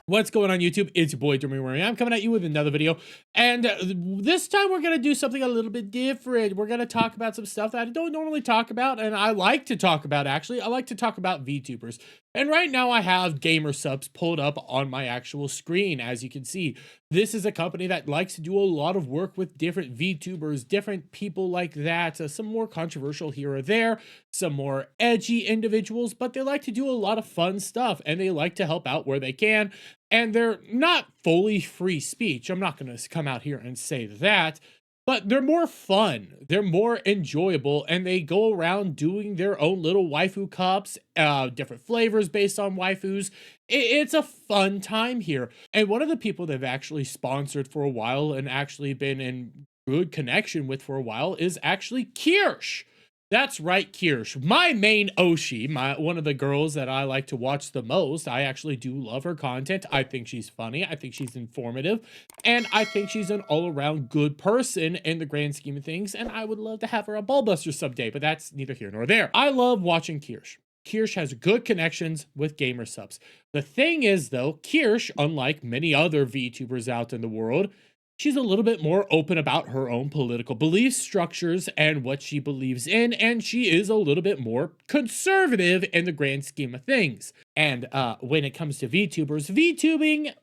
What's going on YouTube? It's your boy Jeremy. I'm coming at you with another video, and this time we're gonna do something a little bit different. We're gonna talk about some stuff that I don't normally talk about, and I like to talk about. Actually, I like to talk about VTubers. And right now I have Gamer Subs pulled up on my actual screen. As you can see, this is a company that likes to do a lot of work with different VTubers, different people like that. Some more controversial here or there, some more edgy individuals, but they like to do a lot of fun stuff, and they like to help out where they can. And they're not fully free speech. I'm not going to come out here and say that, but they're more fun. They're more enjoyable, and they go around doing their own little waifu cups, different flavors based on waifus. It's a fun time here. And one of the people they've actually sponsored for a while and actually been in good connection with for a while is actually Kirsche. That's right, Kirsche, my main Oshi, one of the girls that I like to watch the most. I actually do love her content. I think she's funny. I think she's informative. And I think she's an all-around good person in the grand scheme of things. And I would love to have her a Ballbuster someday, but that's neither here nor there. I love watching Kirsche. Kirsche has good connections with Gamer Subs. The thing is, though, Kirsche, unlike many other VTubers out in the world, she's a little bit more open about her own political belief structures and what she believes in, and she is a little bit more conservative in the grand scheme of things. And when it comes to VTubers, VTubing,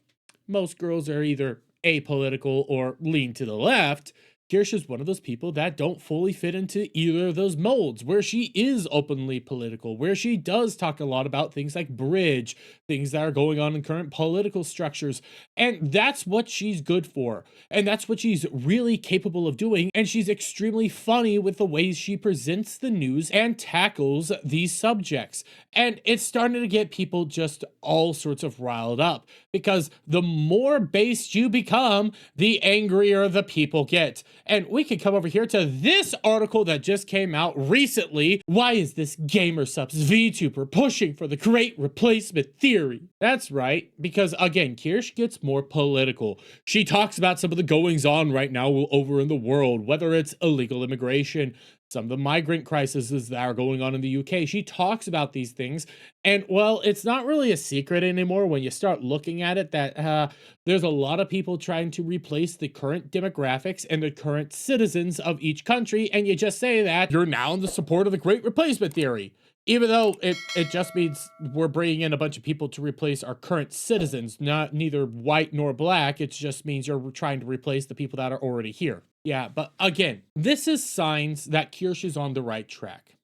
most girls are either apolitical or lean to the left. Kirsche is one of those people that don't fully fit into either of those molds, where she is openly political, where she does talk a lot about things like bridge, things that are going on in current political structures, and that's what she's good for, and that's what she's really capable of doing, and she's extremely funny with the ways she presents the news and tackles these subjects, and it's starting to get people just all sorts of riled up, because the more based you become, the angrier the people get. And we can come over here to this article that just came out recently. Why is this Gamer Subs VTuber pushing for the great replacement theory? That's right, because again, Kirsche gets more political. She talks about some of the goings on right now over in the world, whether it's illegal immigration, some of the migrant crises that are going on in the UK. She talks about these things, and well, it's not really a secret anymore when you start looking at it that there's a lot of people trying to replace the current demographics and the current citizens of each country, and you just say that you're now in the support of the Great Replacement Theory. Even though it just means we're bringing in a bunch of people to replace our current citizens, neither white nor black. It just means you're trying to replace the people that are already here. Yeah, but again, this is signs that Kirsche is on the right track.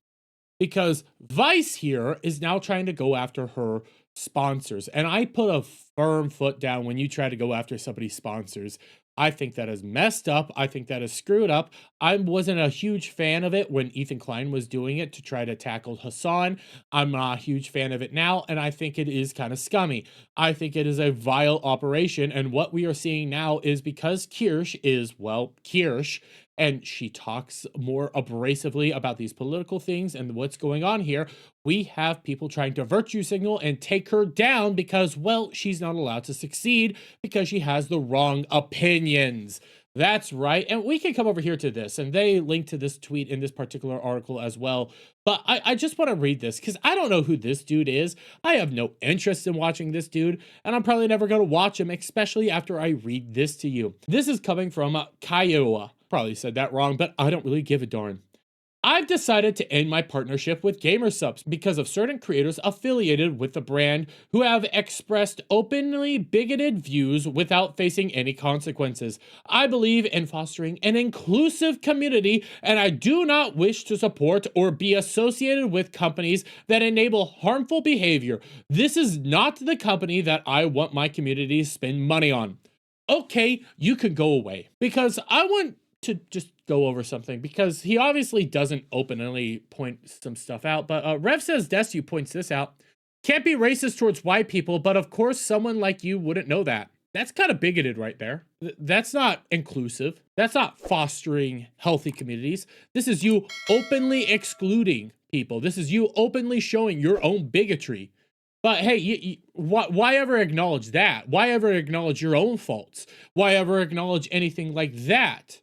Because Vice here is now trying to go after her sponsors. And I put a firm foot down when you try to go after somebody's sponsors. I think that is messed up. I think that is screwed up. I wasn't a huge fan of it when Ethan Klein was doing it to try to tackle Hassan. I'm not a huge fan of it now, and I think it is kind of scummy. I think it is a vile operation, and what we are seeing now is because Kirsche is, well, Kirsche, and she talks more abrasively about these political things and what's going on here, we have people trying to virtue signal and take her down because, well, she's not allowed to succeed because she has the wrong opinions. That's right. And we can come over here to this, and they link to this tweet in this particular article as well. But I just want to read this because I don't know who this dude is. I have no interest in watching this dude, and I'm probably never going to watch him, especially after I read this to you. This is coming from Kiowa. Probably said that wrong, but I don't really give a darn. I've decided to end my partnership with Gamer Subs because of certain creators affiliated with the brand who have expressed openly bigoted views without facing any consequences. I believe in fostering an inclusive community, and I do not wish to support or be associated with companies that enable harmful behavior. This is not the company that I want my community to spend money on. Okay, you can go away, because I want to just go over something, because he obviously doesn't openly point some stuff out, but Rev Says Desu points this out. Can't be racist towards white people, but of course someone like you wouldn't know that. That's kind of bigoted right there. That's not inclusive. That's not fostering healthy communities. This is you openly excluding people. This is you openly showing your own bigotry. But hey, why ever acknowledge that? Why ever acknowledge your own faults? Why ever acknowledge anything like that?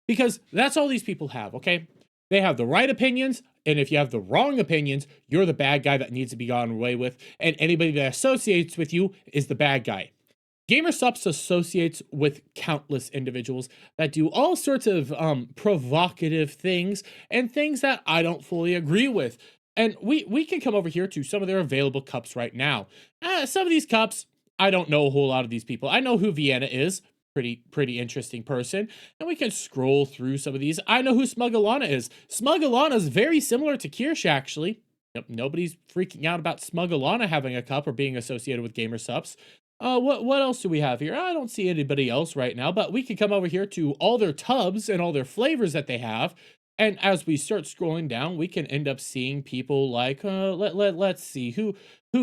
Because that's all these people have, okay? They have the right opinions, and if you have the wrong opinions, you're the bad guy that needs to be gotten away with, and anybody that associates with you is the bad guy. GamerSupps associates with countless individuals that do all sorts of provocative things and things that I don't fully agree with. And we can come over here to some of their available cups right now. Some of these cups, I don't know a whole lot of these people. I know who Vienna is. Pretty interesting person. And we can scroll through some of these. I know who Smuggalana is. Smuggalana is very similar to Kirsche, actually. Yep, nobody's freaking out about Smuggalana having a cup or being associated with GamerSupps. What else do we have here? I don't see anybody else right now, but we can come over here to all their tubs and all their flavors that they have. And as we start scrolling down, we can end up seeing people like, let's see, who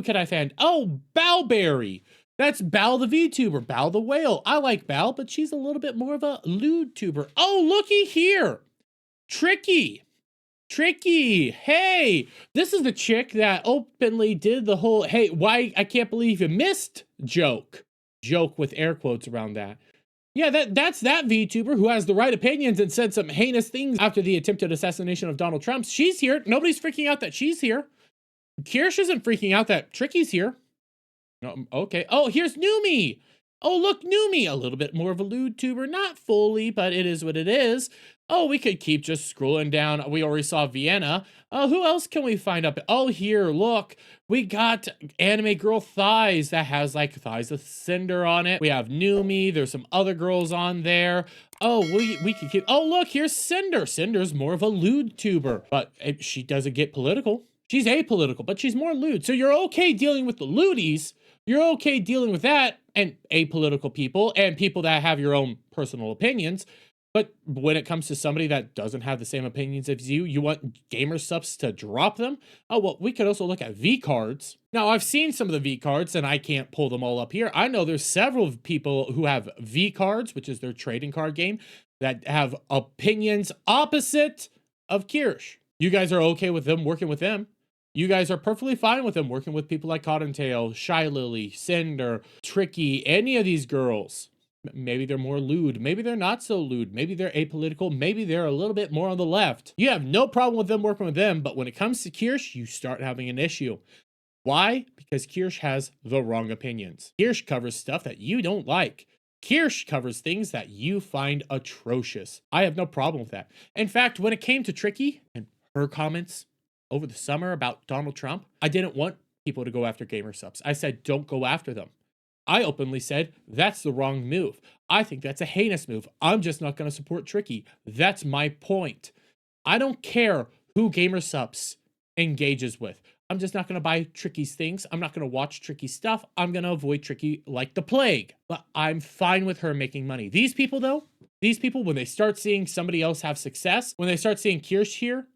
can I find? Oh, Balberry. That's Bal the VTuber, Bal the Whale. I like Bal, but she's a little bit more of a lewd tuber. Oh, looky here. Tricky. Hey, this is the chick that openly did the whole, hey, why, I can't believe you missed joke with air quotes around that. Yeah, that's that VTuber who has the right opinions and said some heinous things after the attempted assassination of Donald Trump. She's here. Nobody's freaking out that she's here. Kirsch isn't freaking out that Tricky's here. No, okay. Oh, here's Numi. Oh, look, Numi, a little bit more of a lewd tuber. Not fully, but it is what it is. Oh, we could keep just scrolling down. We already saw Vienna. Who else can we find up? Oh, here, look. We got Anime Girl Thighs that has like thighs with Cinder on it. We have Numi. There's some other girls on there. Oh, we could keep. Oh, look, here's Cinder. Cinder's more of a lewd tuber, but she doesn't get political. She's apolitical, but she's more lewd. So you're okay dealing with the lewdies. You're okay dealing with that and apolitical people and people that have your own personal opinions. But when it comes to somebody that doesn't have the same opinions as you want GamerSupps to drop them? Oh, well, we could also look at V-cards. Now, I've seen some of the V-cards, and I can't pull them all up here. I know there's several people who have V-cards, which is their trading card game, that have opinions opposite of Kirsch. You guys are okay with them working with them. You guys are perfectly fine with them working with people like Cottontail, Shy Lily, Cinder, Tricky, any of these girls. Maybe they're more lewd. Maybe they're not so lewd. Maybe they're apolitical. Maybe they're a little bit more on the left. You have no problem with them working with them, but when it comes to Kirsch, you start having an issue. Why? Because Kirsch has the wrong opinions. Kirsch covers stuff that you don't like. Kirsch covers things that you find atrocious. I have no problem with that. In fact, when it came to Tricky and her comments over the summer about Donald Trump, I didn't want people to go after GamerSupps. I said, don't go after them. I openly said, that's the wrong move. I think that's a heinous move. I'm just not going to support Tricky. That's my point. I don't care who GamerSupps engages with. I'm just not going to buy Tricky's things. I'm not going to watch Tricky stuff. I'm going to avoid Tricky like the plague. But I'm fine with her making money. These people, though, when they start seeing somebody else have success, when they start seeing Kirsch here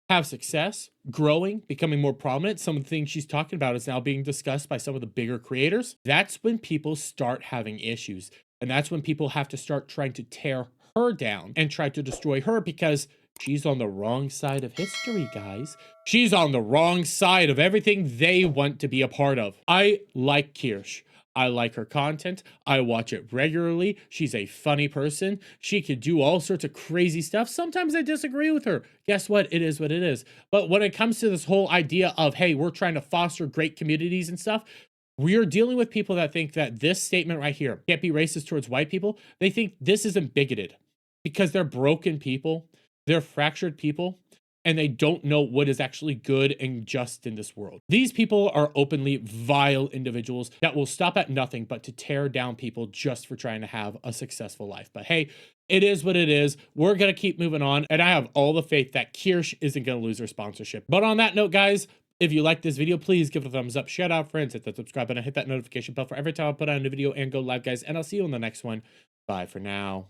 have success, growing, becoming more prominent, some of the things she's talking about is now being discussed by some of the bigger creators, that's when people start having issues. And that's when people have to start trying to tear her down and try to destroy her because she's on the wrong side of history, guys. She's on the wrong side of everything they want to be a part of. I like Kirsch. I like her content. I watch it regularly. She's a funny person. She could do all sorts of crazy stuff. Sometimes I disagree with her. Guess what? It is what it is. But when it comes to this whole idea of, hey, we're trying to foster great communities and stuff, we're dealing with people that think that this statement right here can't be racist towards white people. They think this isn't bigoted because they're broken people. They're fractured people. And they don't know what is actually good and just in this world. These people are openly vile individuals that will stop at nothing but to tear down people just for trying to have a successful life. But hey, it is what it is. We're going to keep moving on. And I have all the faith that Kirsch isn't going to lose her sponsorship. But on that note, guys, if you like this video, please give it a thumbs up. Shout out friends, hit that subscribe button, hit that notification bell for every time I put out a new video and go live, guys. And I'll see you in the next one. Bye for now.